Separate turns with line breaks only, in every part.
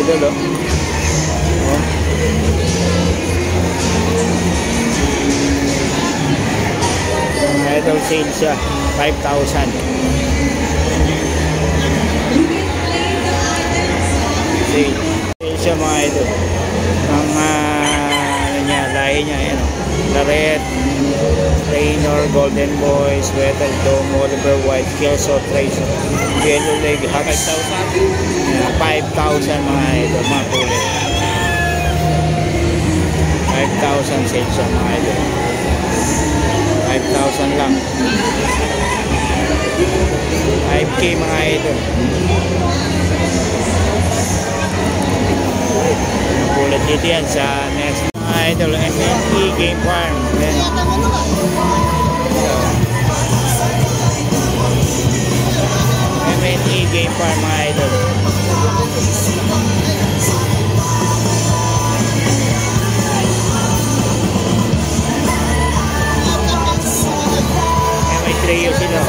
idol, oh. Mga idol, sale siya. 5,000. Sale siya mga idol. Ang ano niya, lahi niya, ayan, oh. Claret, Raynor, Golden Boy, Sweater, Dome, Oliver White, Kelso, Trace, Yellow Leg, Hats. 5,000 mga idol, mga kulay. 5,000 sale siya mga idol. 5,000 lang. 5K mga idol. Nakulat dito yan sa next mga idol. MNE Game Farm. MNE Game Farm mga idol. May trio sila.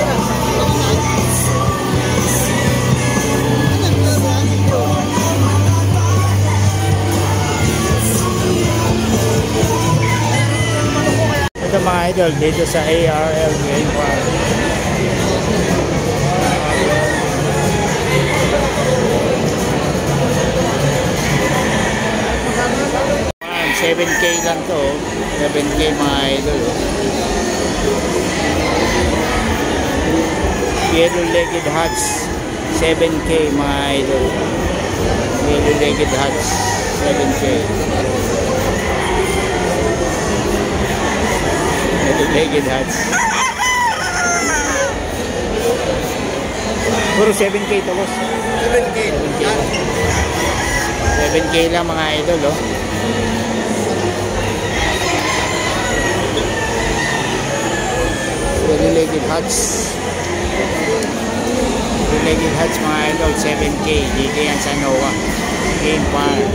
Ito mga idol dito sa ARL Game Farm. 7K lang to, 7K mga idol. Yellow-legged hats, 7K mga idol. Yellow-legged hats, 7K. Yellow-legged hats. Puro 7K to, boss. 7K. 7K lang mga idol, oh. Yellow-legged hats. Yellow-legged hats mga idol, 7K. Dito yan sa Noah Game Farm.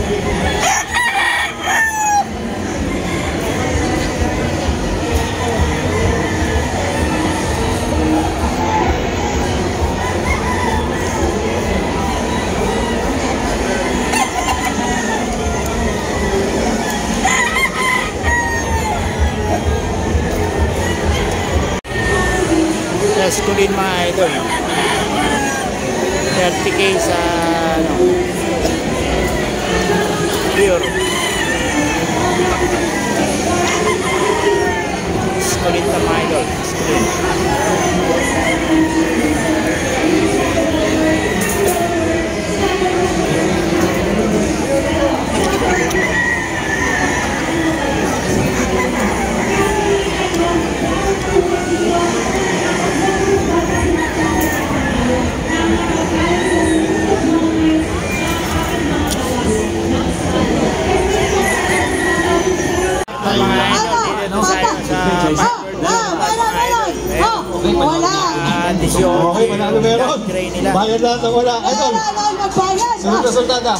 Masculine mga idol, 30K sa ano, pure masculine na mga idol, masculine.
Okay, manalo meron. Bayad lahat ng wala. Idol, sunod na sultada.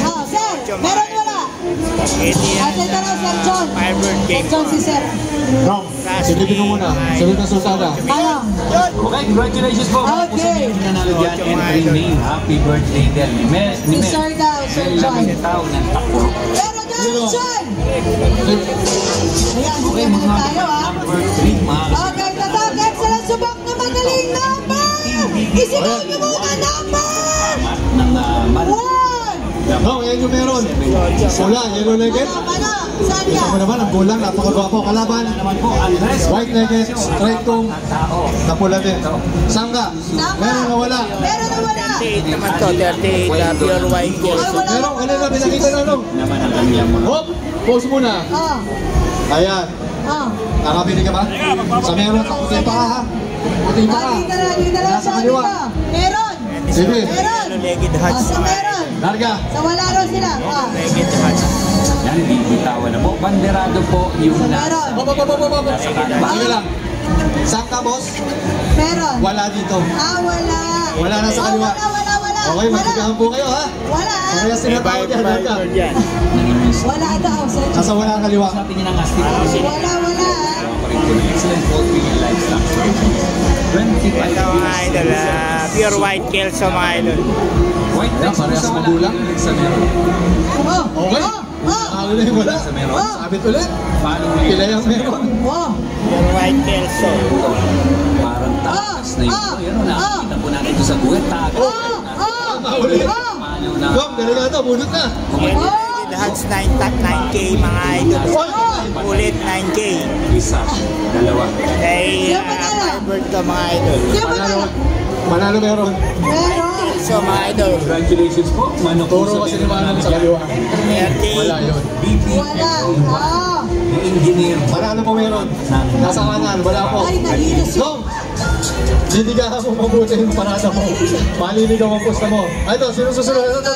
Oh, sir, meron wala. Ate tara, Sir John. Sir John si Sir.
Wrong. Silipin mo muna. Sunod na sultada.
Ano?
Okay, congratulations po.
Okay.
Nanalo dyan, entry name. Happy birthday din.
Si Sir daw, Sir John. Pero John! Ayan, okay na tayo, ha? Okay, tatak, excellent subak na magaling number! Isigaw niyo muna number! 1!
No, yan yung meron. Wala, yellow-legged.
Saan
Ito
ka?
mo naman, ang bulang, napakagwapo kalaban. White-legged, straight tone, napula din. Sangga, meron na wala.
Meron na wala.
38 naman to, 38 pure white gold.
Meron, kanina, pinakita na nung. Hop, pause muna.
Oh.
Ayan.
Oh.
Nakabili ka ba? Sa meron, puti pa ka ha. Puti pa ka.
Dito na,
Nasa kaliwa.
Meron.
Sige.
Meron.
Yellow-legged hats.
Sa meron.
Larga.
Sa wala rin sila.
Yellow-legged hats.
Yan, bibitawan na po. Banderado po yung
Sa meron.
Sige lang. Saan ka, boss?
Meron.
Wala dito.
Wala.
Wala na sa kaliwa.
Wala.
Okay, magsigahan po kayo ha.
Wala.
Kaya sinatawag yan, larga.
Wala daw.
Nasa wala ang kaliwa.
Sabi niya ng astig.
Wala.
rin po ng excellent poultry and livestock specialist. 25
Ito mga
years
idol, pure white Kelso mga idol.
White
Ayan,
Kelso
parehas
sa wala.
magulang.
Sa meron.
Okay. Ano na yung wala?
Sa meron.
Sabit ulit.
Paano
Pila yung meron.
Pure white Kelso.
Parang takas na yun. Yan o, nakikita po natin ito sa guwet. Takas.
Ulit.
Malo na.
Bom, gano'n na ito. Bunot na.
The Huts 9K mga idol. Ulit 9K.
Isa, dalawa.
Kay Firebird to mga idol.
Manalo. Manalo meron.
So mga idol,
Congratulations po. Manok po
Turo kasi ni Manalo sa kaliwa.
30.
Wala yun.
Yung engineer.
Manalo po meron. Nasa kanan. Wala po.
Ay, nalinis yun.
Dong! Dinigahan mo mabuti yung parada mo. Maliligaw ang pusta mo. Ay, ito. Sino susunod? Ito.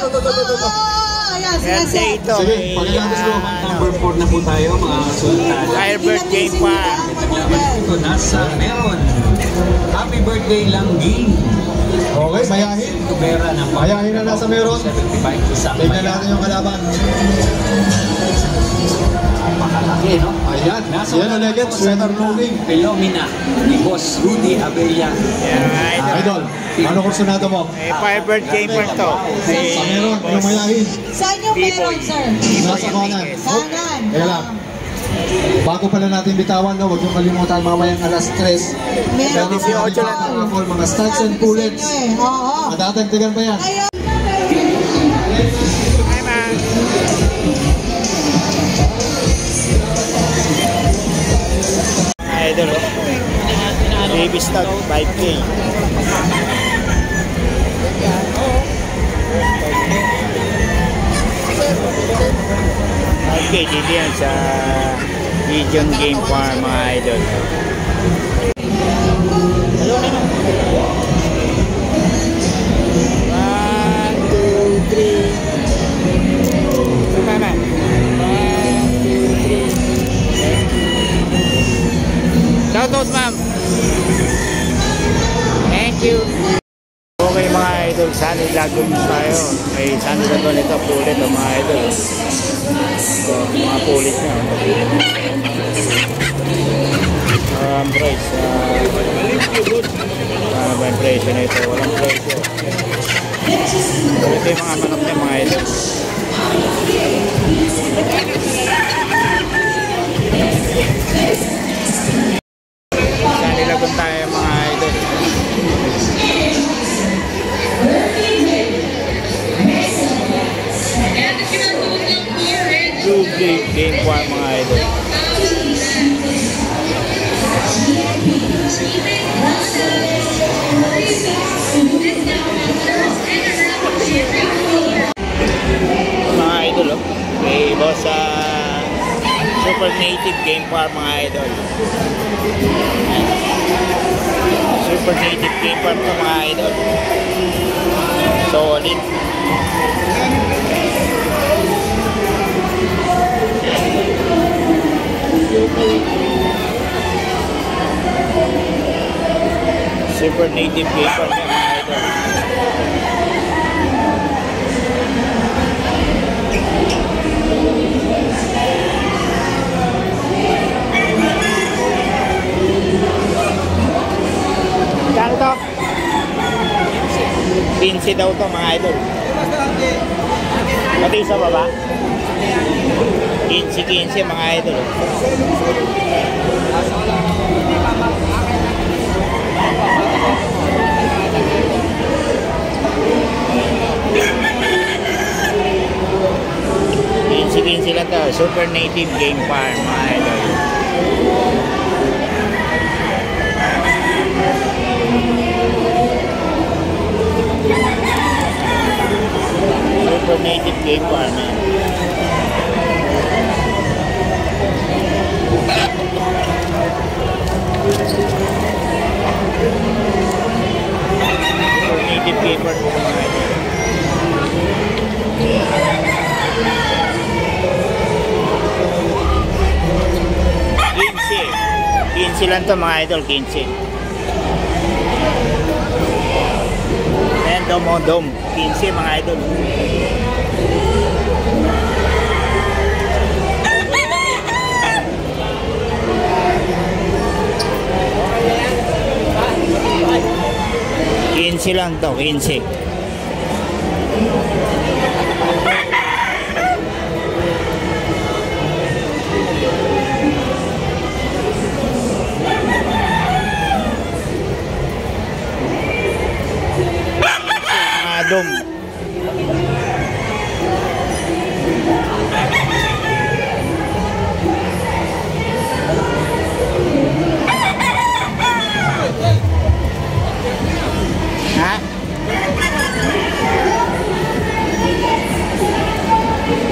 Yes, yes,
Kasi
yes.
ito,
Sige,
may
pagkakabos mo.
Number 4 na po tayo, mga sultan.
Firebird game pa.
Ito, nasa meron. Happy birthday lang, Ging.
Okay, mayahin.
Tubera ng
Mayahin na nasa meron.
75 isang
Tingnan natin yung kalaban.
Napakalaki, no?
Ayan. Yan ang legend. Sweater moving.
Philomena ni Boss Rudy Abella.
Yan mga idol.
Idol, ano kursunado mo?
May Firebird game pa to.
Sa meron, yung mayahin.
Saan yung meron, sir?
Nasa kanan.
Kanan.
Kaya lang. Bago pala natin bitawan, no, huwag yung kalimutan mamayang alas 3.
Meron
Meron
pa
mga raffle, mga studs and pullets.
Oo.
Matatagdagan pa yan.
Ayun.
Hi, man. Idol, baby stud, 5K. Okay, dito yan sa Legion Game Farm mga idol. Hello na naman. 1, 2, 3. Tama. 1, 2, 3. Shoutout ma'am. Thank you. Okay mga idol, Sunny Lagoon tayo. May Sunny Lagoon ito, pulit o mga idol. So, mga pulit niya. Price. Ano ba yung presyo na ito? Walang presyo. So, ito yung mga manok niya mga idol. Sunny Lagoon tayo mga idol. Blue Game Farm mga idol. Mga idol, may boss sa Super Native Game Farm mga idol. Super Native Game Farm to mga idol. Solid. Super Native Game Farm yan mga idol. Kano to? 15 daw to mga idol. Pati sa baba? 15 mga idol. Sila to, Super Native Game Farm mga idol. Super Native Game Farm yan. Super Native Game Farm mga idol. 15 lang to mga idol, 15. Ayan, dom, 15 mga idol. 15 lang to, 15.